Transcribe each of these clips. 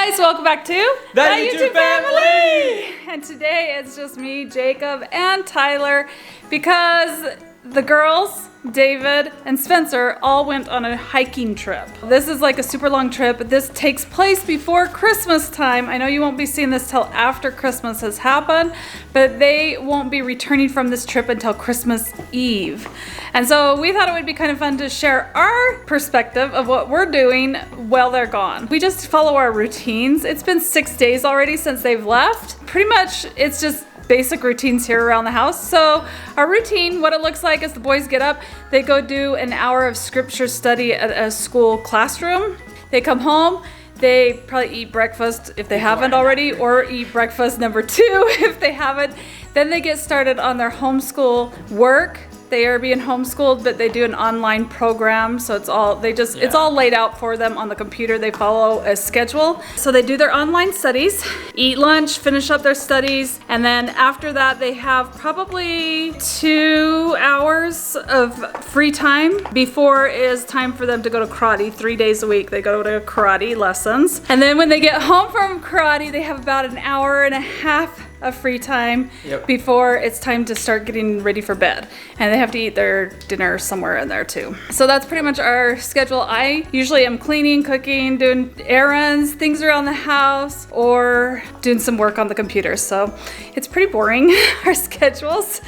guys, welcome back to The YouTube Family! And today it's just me, Jacob, and Tyler because the girls, David and Spencer, all went on a hiking trip. This is like a super long trip. This takes place before Christmas time. I know you won't be seeing this till after Christmas has happened, but they won't be returning from this trip until Christmas Eve. And so we thought it would be kind of fun to share our perspective of what we're doing while they're gone. We just follow our routines. It's been 6 days already since they've left. Pretty much it's just basic routines here around the house. So our routine, what it looks like is the boys get up, they go do an hour of scripture study at a school classroom. They come home, they probably eat breakfast if they haven't already, or eat breakfast number 2 if they haven't. Then they get started on their homeschool work. They are being homeschooled, but they do an online program, so it's all it's all laid out for them on the computer. They follow a schedule. So they do their online studies, eat lunch, finish up their studies, and then after that they have probably 2 hours of free time before it is time for them to go to karate. 3 days a week they go to karate lessons. And then when they get home from karate, they have about an hour and a half of free time before it's time to start getting ready for bed, and they have to eat their dinner somewhere in there too. So that's pretty much our schedule. I usually am cleaning, cooking, doing errands, things around the house, or doing some work on the computer. So it's pretty boring, our schedules.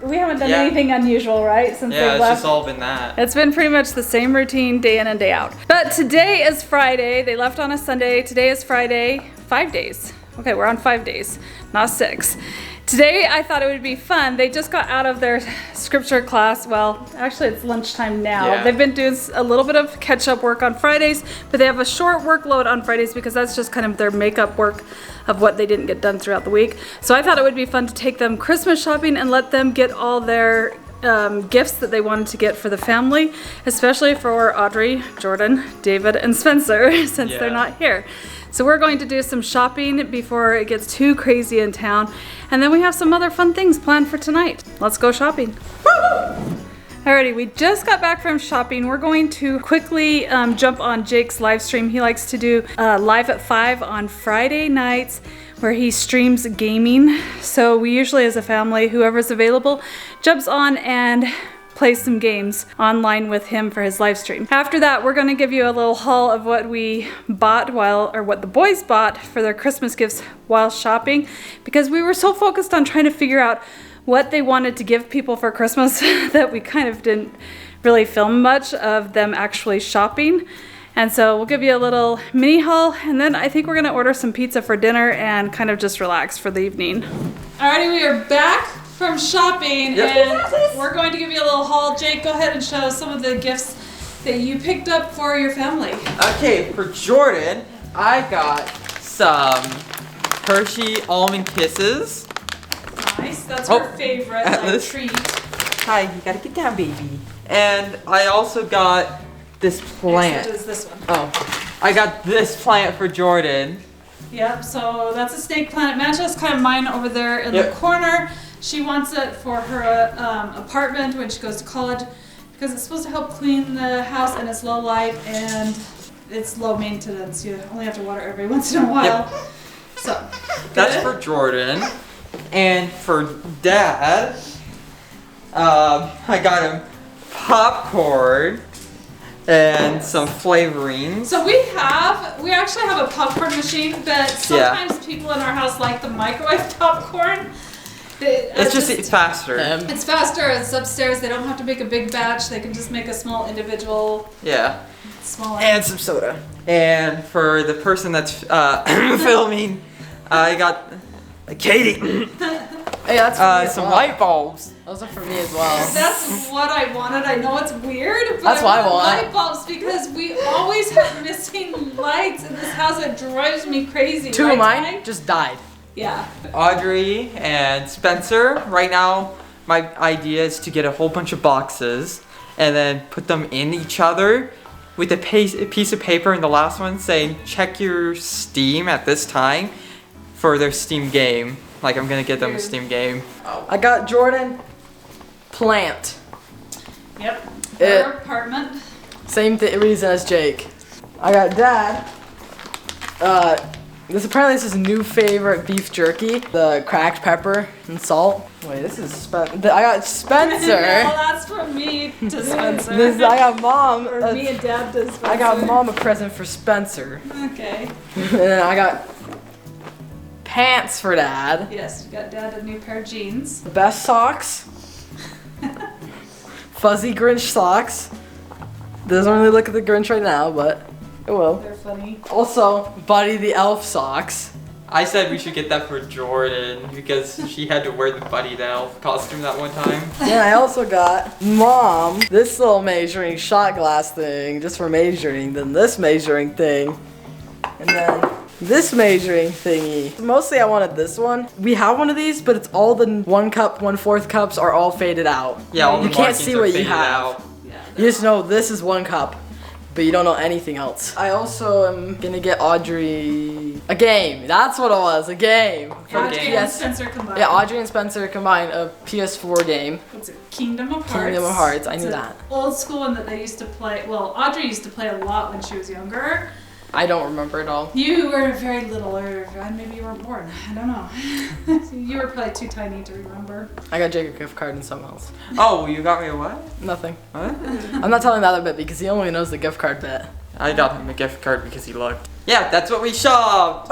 We haven't done anything unusual, right, since they left. It's just all been that. It's been pretty much the same routine day in and day out. But today is Friday. They left on a Sunday. Today is Friday. 5 days. Okay, we're on 5 days, not 6. Today I thought it would be fun. They just got out of their scripture class. Well, actually it's lunchtime now. Yeah. They've been doing a little bit of catch-up work on Fridays, but they have a short workload on Fridays because that's just kind of their makeup work of what they didn't get done throughout the week. So I thought it would be fun to take them Christmas shopping and let them get all their gifts that they wanted to get for the family, especially for Audrey, Jordan, David, and Spencer since they're not here. So we're going to do some shopping before it gets too crazy in town, and then we have some other fun things planned for tonight. Let's go shopping. Alrighty, we just got back from shopping. We're going to quickly jump on Jake's live stream. He likes to do live at 5 on Friday nights where he streams gaming. So we usually as a family, whoever's available, jumps on and play some games online with him for his live stream. After that, we're going to give you a little haul of what we bought what the boys bought for their Christmas gifts while shopping, because we were so focused on trying to figure out what they wanted to give people for Christmas that we kind of didn't really film much of them actually shopping. And so we'll give you a little mini haul, and then I think we're gonna order some pizza for dinner and kind of just relax for the evening. Alrighty, we are back from shopping, and we're going to give you a little haul. Jake, go ahead and show some of the gifts that you picked up for your family. Okay, for Jordan, I got some Hershey Almond Kisses. Nice, that's her favorite treat. Hi, you gotta get down, baby. And I also got this plant. What is this one? Oh, I got this plant for Jordan. Yep, so that's a snake plant. Matches kind of mine over there in the corner. She wants it for her apartment when she goes to college because it's supposed to help clean the house, and it's low light and it's low maintenance. You only have to water every once in a while. Yep. So that's for Jordan. And for Dad, I got him popcorn and some flavorings. So we actually have a popcorn machine, but sometimes people in our house like the microwave popcorn. It's faster. It's faster. It's upstairs. They don't have to make a big batch. They can just make a small individual. Yeah. Small. And some soda. And for the person that's filming, I got Katie. Hey, that's for me as some well. light bulbs. Those are for me as well. That's what I wanted. I know it's weird, but that's what I want. Light bulbs because we always have missing lights in this house. It drives me crazy. 2 of mine just died. Yeah. Audrey and Spencer, right now my idea is to get a whole bunch of boxes and then put them in each other with a piece of paper in the last one saying check your Steam at this time for their Steam game. Like I'm gonna get them a Steam game. I got Jordan plant. Yep. Her apartment. Same reason as Jake. I got Dad This is a new favorite beef jerky. The cracked pepper and salt. Wait, this is I got Spencer. that's from me to Spencer. I got mom. Or me and Dad to Spencer. I got mom a present for Spencer. Okay. And then I got pants for Dad. Yes, you got Dad a new pair of jeans. The best socks. Fuzzy Grinch socks. Doesn't really look at the Grinch right now, but it will. They're funny. Also, Buddy the Elf socks. I said we should get that for Jordan because she had to wear the Buddy the Elf costume that one time. Then I also got Mom this little measuring shot glass thing just for measuring, then this measuring thing, and then this measuring thingy. Mostly I wanted this one. We have one of these, but it's all the 1 cup, 1/4 cups are all faded out. Yeah, all you the can't markings see are what you faded have. out. Yeah. You just know this is 1 cup, but you don't know anything else. I also am gonna get Audrey a game. That's what it was, a game. For Audrey game. and PS. Spencer combined. Yeah, Audrey and Spencer combined a PS4 game. What's it? Kingdom of Hearts. Kingdom of Hearts, I It's knew an that. Old school one that they used to play. Well, Audrey used to play a lot when she was younger. I don't remember it all. You were very little, or maybe you weren't born. I don't know. You were probably too tiny to remember. I got Jake a gift card and something else. Oh, you got me a what? Nothing. What? I'm not telling the other bit because he only knows the gift card bit. I got him a gift card because he looked. Yeah, that's what we shopped.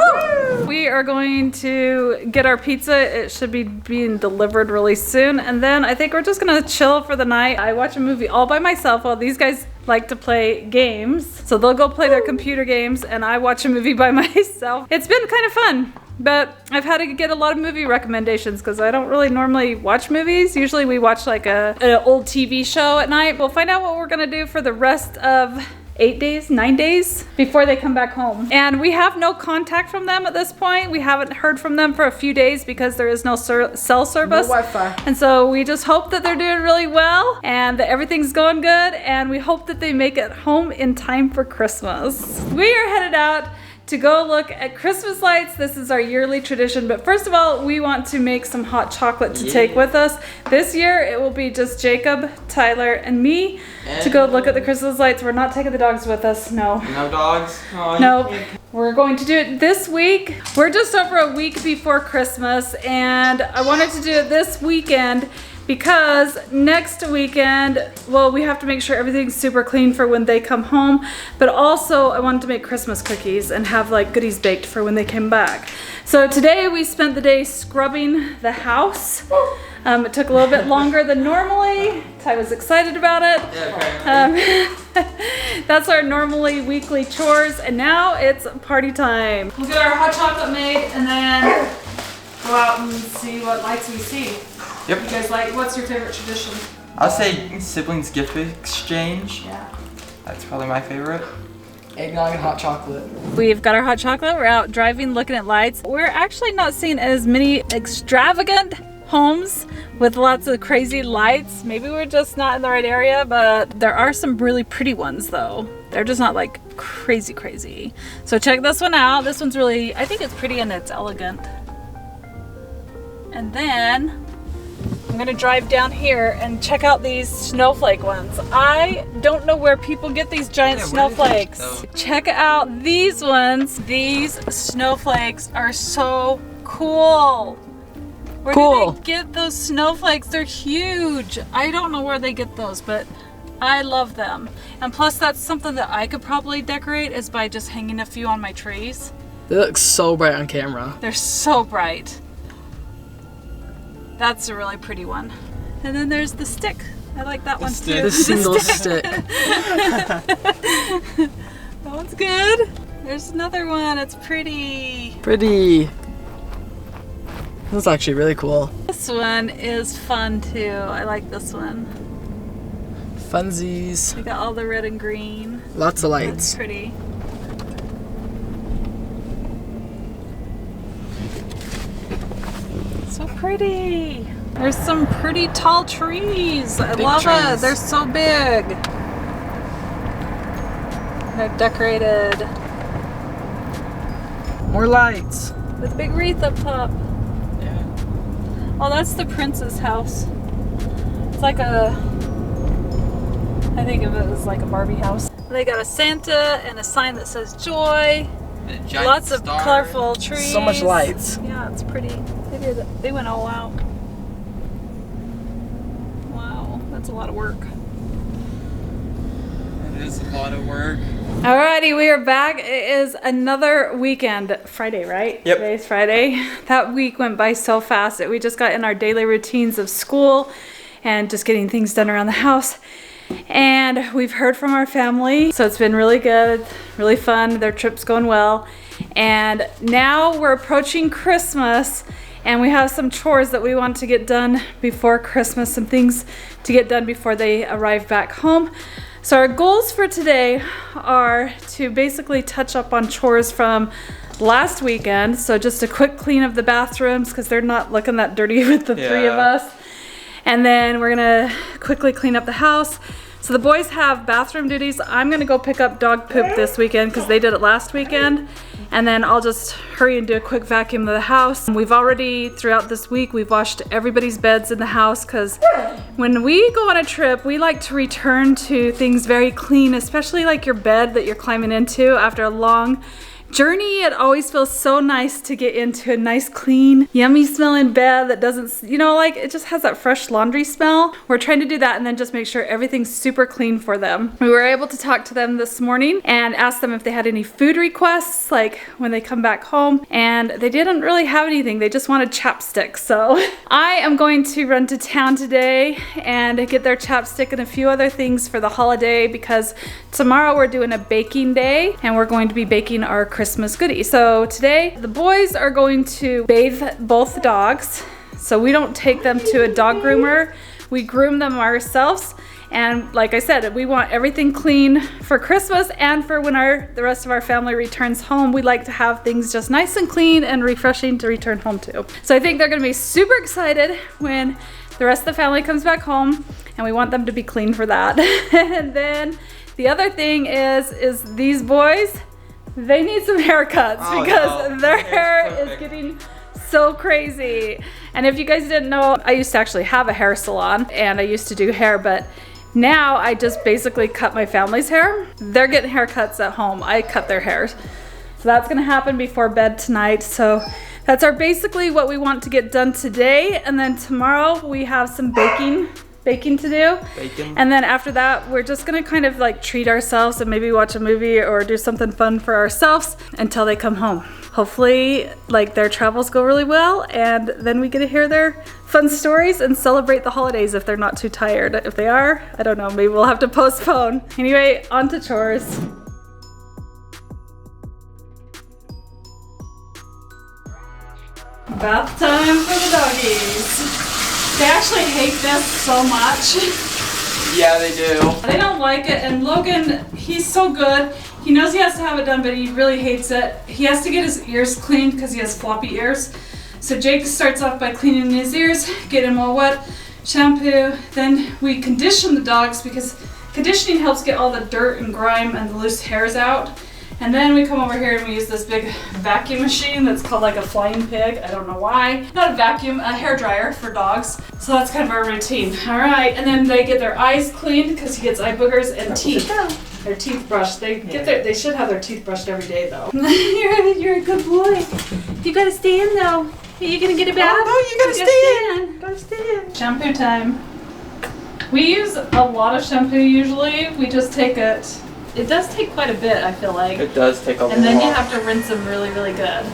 We are going to get our pizza. It should be being delivered really soon. And then I think we're just gonna chill for the night. I watch a movie all by myself while these guys like to play games. So they'll go play their computer games and I watch a movie by myself. It's been kind of fun. But I've had to get a lot of movie recommendations because I don't really normally watch movies. Usually we watch like an old TV show at night. We'll find out what we're gonna do for the rest of 9 days before they come back home. And we have no contact from them at this point. We haven't heard from them for a few days because there is no cell service. No Wi-Fi. And so we just hope that they're doing really well and that everything's going good. And we hope that they make it home in time for Christmas. We are headed out to go look at Christmas lights. This is our yearly tradition, but first of all, we want to make some hot chocolate to take with us. This year, it will be just Jacob, Tyler, and me to go look at the Christmas lights. We're not taking the dogs with us, no. No dogs? Oh, Nope. We're going to do it this week. We're just over a week before Christmas, and I wanted to do it this weekend because next weekend, well, we have to make sure everything's super clean for when they come home, but also I wanted to make Christmas cookies and have like goodies baked for when they came back. So today we spent the day scrubbing the house. It took a little bit longer than normally. Ty was excited about it. Yeah, apparently. That's our normally weekly chores, and now it's party time. We'll get our hot chocolate made and then go out and see what lights we see. Yep. You guys like, what's your favorite tradition? I'll say siblings gift exchange. Yeah. That's probably my favorite. Eggnog and hot chocolate. We've got our hot chocolate. We're out driving, looking at lights. We're actually not seeing as many extravagant homes with lots of crazy lights. Maybe we're just not in the right area, but there are some really pretty ones though. They're just not like crazy. So check this one out. This one's really, I think it's pretty and it's elegant. And then I'm gonna drive down here and check out these snowflake ones. I don't know where people get these giant snowflakes. Check out these ones. These snowflakes are so cool. Where do they get those snowflakes? They're huge. I don't know where they get those, but I love them. And plus that's something that I could probably decorate is by just hanging a few on my trees. They look so bright on camera. They're so bright. That's a really pretty one. And then there's the stick. I like that one too. The single stick. That one's good. There's another one. It's pretty. Pretty. That's actually really cool. This one is fun too. I like this one. Funsies. We got all the red and green. Lots of That's lights. pretty. So pretty. There's some pretty tall trees. I Big love it. trees. They're so big. They're decorated More lights. with big wreath up top. Yeah. Oh, that's the prince's house. It's like I think of it as like a Barbie house. They got a Santa and a sign that says joy. And giant Lots of stars. colorful trees. So much lights. Yeah, it's pretty. They went all out. Wow, that's a lot of work. It is a lot of work. Alrighty, we are back. It is another weekend. Friday, right? Yep. Today's Friday. That week went by so fast. We just got in our daily routines of school and just getting things done around the house. And we've heard from our family, so it's been really good, really fun. Their trip's going well. And now we're approaching Christmas, and we have some chores that we want to get done before Christmas, some things to get done before they arrive back home. So our goals for today are to basically touch up on chores from last weekend. So just a quick clean of the bathrooms because they're not looking that dirty with the three of us. And then we're gonna quickly clean up the house. So the boys have bathroom duties. I'm gonna go pick up dog poop this weekend because they did it last weekend. And then I'll just hurry and do a quick vacuum of the house. We've already, throughout this week, we've washed everybody's beds in the house because when we go on a trip, we like to return to things very clean, especially like your bed that you're climbing into after a long journey. It always feels so nice to get into a nice, clean, yummy smelling bed that doesn't, you know, like it just has that fresh laundry smell. We're trying to do that and then just make sure everything's super clean for them. We were able to talk to them this morning and ask them if they had any food requests, like when they come back home, and they didn't really have anything. They just wanted chapstick. So I am going to run to town today and get their chapstick and a few other things for the holiday because tomorrow we're doing a baking day and we're going to be baking our Christmas goodies. So today the boys are going to bathe both dogs. So we don't take them to a dog groomer. We groom them ourselves. And like I said, we want everything clean for Christmas and for when the rest of our family returns home. We like to have things just nice and clean and refreshing to return home to. So I think they're gonna be super excited when the rest of the family comes back home, and we want them to be clean for that. And then the other thing is these boys, they need some haircuts because their hair is getting so crazy. And if you guys didn't know, I used to actually have a hair salon and I used to do hair, but now I just basically cut my family's hair. They're getting haircuts at home. I cut their hair. So that's gonna happen before bed tonight. So that's basically what we want to get done today. And then tomorrow we have some baking to do. And then after that, we're just gonna kind of like treat ourselves and maybe watch a movie or do something fun for ourselves until they come home. Hopefully, like their travels go really well, and then we get to hear their fun stories and celebrate the holidays if they're not too tired. If they are, I don't know, maybe we'll have to postpone. Anyway, on to chores. Bath time for the doggies. They actually hate this so much. Yeah, they do. They don't like it, and Logan, he's so good. He knows he has to have it done, but he really hates it. He has to get his ears cleaned because he has floppy ears. So Jake starts off by cleaning his ears, get them all wet, shampoo. Then we condition the dogs because conditioning helps get all the dirt and grime and the loose hairs out. And then we come over here and we use this big vacuum machine that's called like a flying pig. I don't know why. Not a vacuum, a hair dryer for dogs. So that's kind of our routine. All right, and then they get their eyes cleaned because he gets eye boogers and teeth. Their teeth brushed. They should have their teeth brushed every day though. you're a good boy. You gotta stand though. Are you gonna get a bath? Oh, no, you gotta stand. Gotta stand. Shampoo time. We use a lot of shampoo usually. We just take it. It does take quite a bit, I feel like. It does take a lot. And then you have to rinse them really, really good.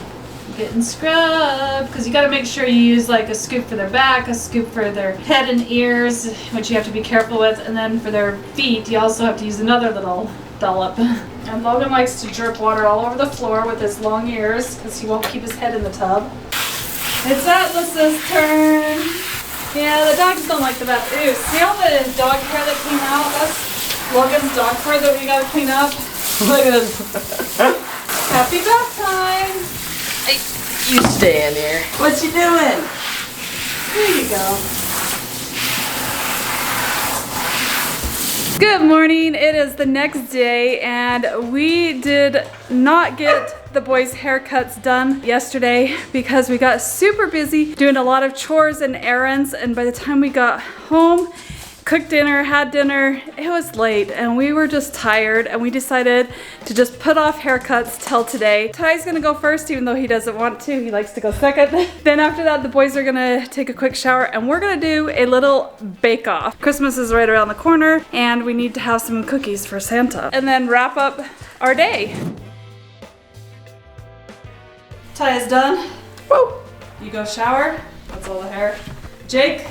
Getting scrubbed, because you got to make sure you use like a scoop for their back, a scoop for their head and ears, which you have to be careful with, and then for their feet, you also have to use another little dollop. And Logan likes to drip water all over the floor with his long ears, because he won't keep his head in the tub. It's Atlas's turn. Yeah, the dogs don't like the bath. Ew, see all the dog hair that came out? That's Logan's dog fur that we gotta clean up. Look at this. Happy bath time. Hey, you stay in here. What you doing? There you go. Good morning. It is the next day and we did not get the boys' haircuts done yesterday because we got super busy doing a lot of chores and errands, and by the time we got home, cooked dinner, had dinner. It was late and we were just tired and we decided to just put off haircuts till today. Ty's gonna go first even though he doesn't want to. He likes to go second. Then after that, the boys are gonna take a quick shower and we're gonna do a little bake off. Christmas is right around the corner and we need to have some cookies for Santa. And then wrap up our day. Ty is done. Woo! You go shower. That's all the hair. Jake,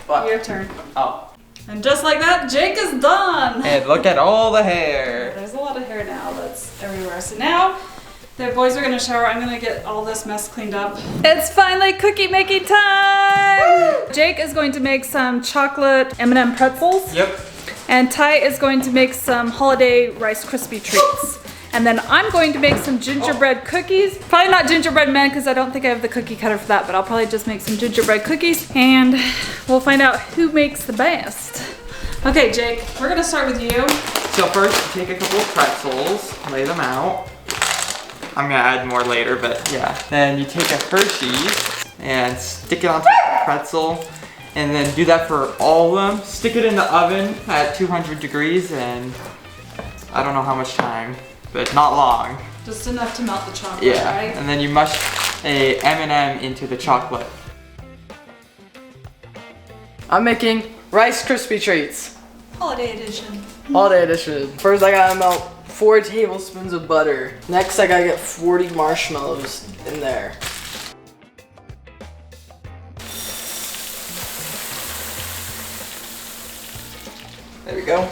What? your turn. Oh. And just like that, Jake is done. And look at all the hair. There's a lot of hair now that's everywhere. So now the boys are gonna shower. I'm gonna get all this mess cleaned up. It's finally cookie making time! Jake is going to make some chocolate M&M pretzels. Yep. And Ty is going to make some holiday Rice Krispie treats. And then I'm going to make some gingerbread cookies. Probably not gingerbread men because I don't think I have the cookie cutter for that, but I'll probably just make some gingerbread cookies and we'll find out who makes the best. Okay, Jake, we're gonna start with you. So first, take a couple of pretzels, lay them out. I'm gonna add more later, but yeah. Then you take a Hershey's and stick it on top of the pretzel. And then do that for all of them. Stick it in the oven at 200 degrees and I don't know how much time, but not long. Just enough to melt the chocolate, Yeah, right? and then you mush a M&M into the chocolate. I'm making Rice Krispie treats. Holiday edition. Holiday edition. First I gotta melt 4 tablespoons of butter. Next I gotta get 40 marshmallows in there. There we go.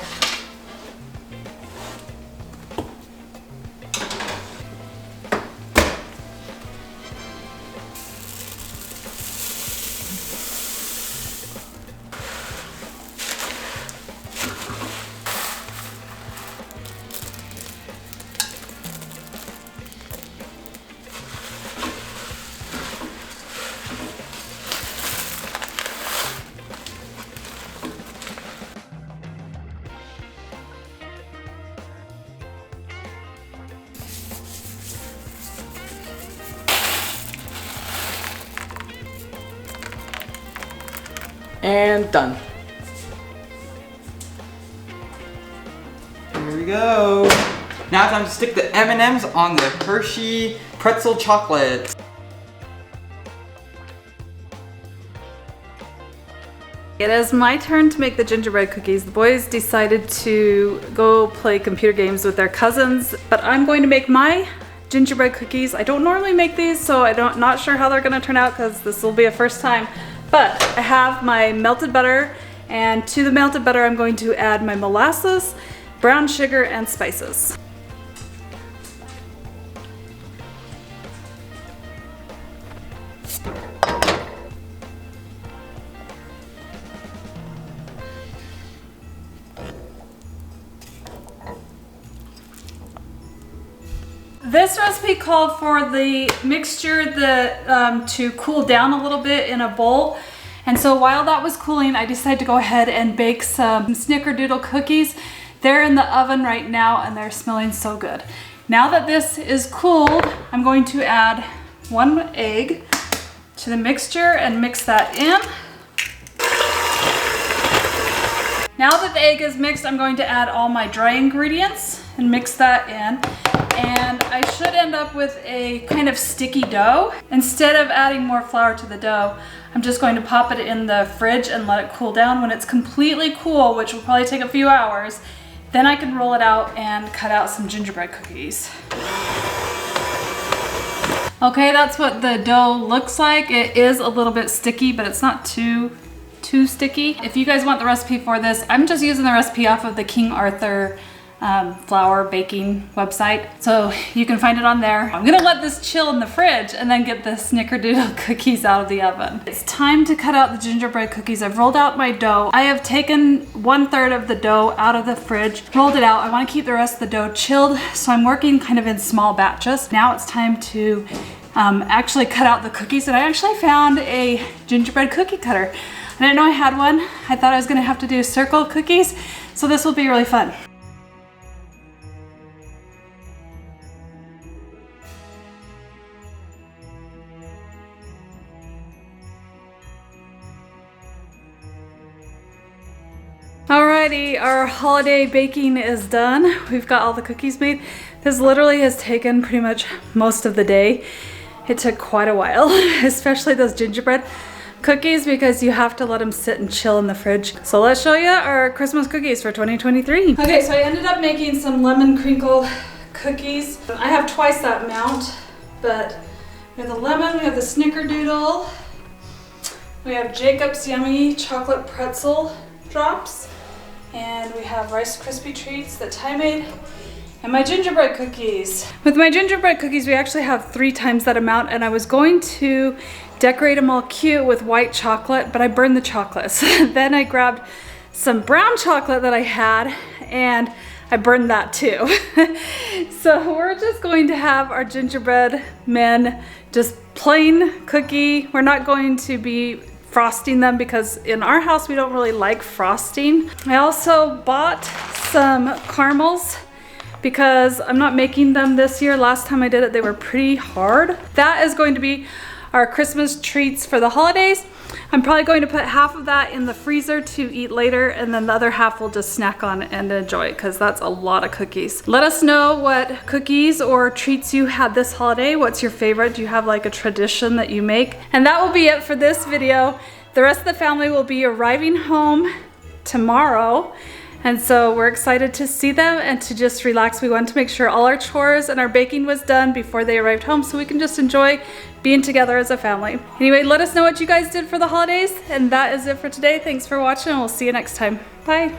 And done. Here we go. Now it's time to stick the M&Ms on the Hershey pretzel chocolate. It is my turn to make the gingerbread cookies. The boys decided to go play computer games with their cousins, but I'm going to make my gingerbread cookies. I don't normally make these, so not sure how they're gonna turn out because this will be a first time. But I have my melted butter, and to the melted butter I'm going to add my molasses, brown sugar, and spices. This recipe called for the mixture to cool down a little bit in a bowl. And so while that was cooling, I decided to go ahead and bake some snickerdoodle cookies. They're in the oven right now and they're smelling so good. Now that this is cooled, I'm going to add 1 egg to the mixture and mix that in. Now that the egg is mixed, I'm going to add all my dry ingredients and mix that in. And I should end up with a kind of sticky dough. Instead of adding more flour to the dough, I'm just going to pop it in the fridge and let it cool down. When it's completely cool, which will probably take a few hours, then I can roll it out and cut out some gingerbread cookies. Okay, that's what the dough looks like. It is a little bit sticky, but it's not too sticky. If you guys want the recipe for this, I'm just using the recipe off of the King Arthur flour baking website, so you can find it on there. I'm gonna let this chill in the fridge and then get the snickerdoodle cookies out of the oven. It's time to cut out the gingerbread cookies. I've rolled out my dough. I have taken 1/3 of the dough out of the fridge, rolled it out. I want to keep the rest of the dough chilled, so I'm working kind of in small batches. Now it's time to actually cut out the cookies, and I actually found a gingerbread cookie cutter. I didn't know I had one. I thought I was gonna have to do circle cookies, so this will be really fun. Alrighty, our holiday baking is done. We've got all the cookies made. This literally has taken pretty much most of the day. It took quite a while, especially those gingerbread cookies because you have to let them sit and chill in the fridge. So let's show you our Christmas cookies for 2023. Okay, so I ended up making some lemon crinkle cookies. I have twice that amount, but we have the lemon, we have the snickerdoodle, we have Jacob's Yummy Chocolate Pretzel Drops, and we have Rice Krispie Treats that Ty made, and my gingerbread cookies. With my gingerbread cookies, we actually have 3 times that amount, and I was going to decorate them all cute with white chocolate, but I burned the chocolate. So then I grabbed some brown chocolate that I had, and I burned that too. So we're just going to have our gingerbread men, just plain cookie. We're not going to be frosting them because in our house we don't really like frosting. I also bought some caramels because I'm not making them this year. Last time I did it, they were pretty hard. That is going to be our Christmas treats for the holidays. I'm probably going to put half of that in the freezer to eat later, and then the other half we'll just snack on and enjoy because that's a lot of cookies. Let us know what cookies or treats you had this holiday. What's your favorite? Do you have like a tradition that you make? And that will be it for this video. The rest of the family will be arriving home tomorrow. And so we're excited to see them and to just relax. We wanted to make sure all our chores and our baking was done before they arrived home so we can just enjoy being together as a family. Anyway, let us know what you guys did for the holidays. And that is it for today. Thanks for watching and we'll see you next time. Bye.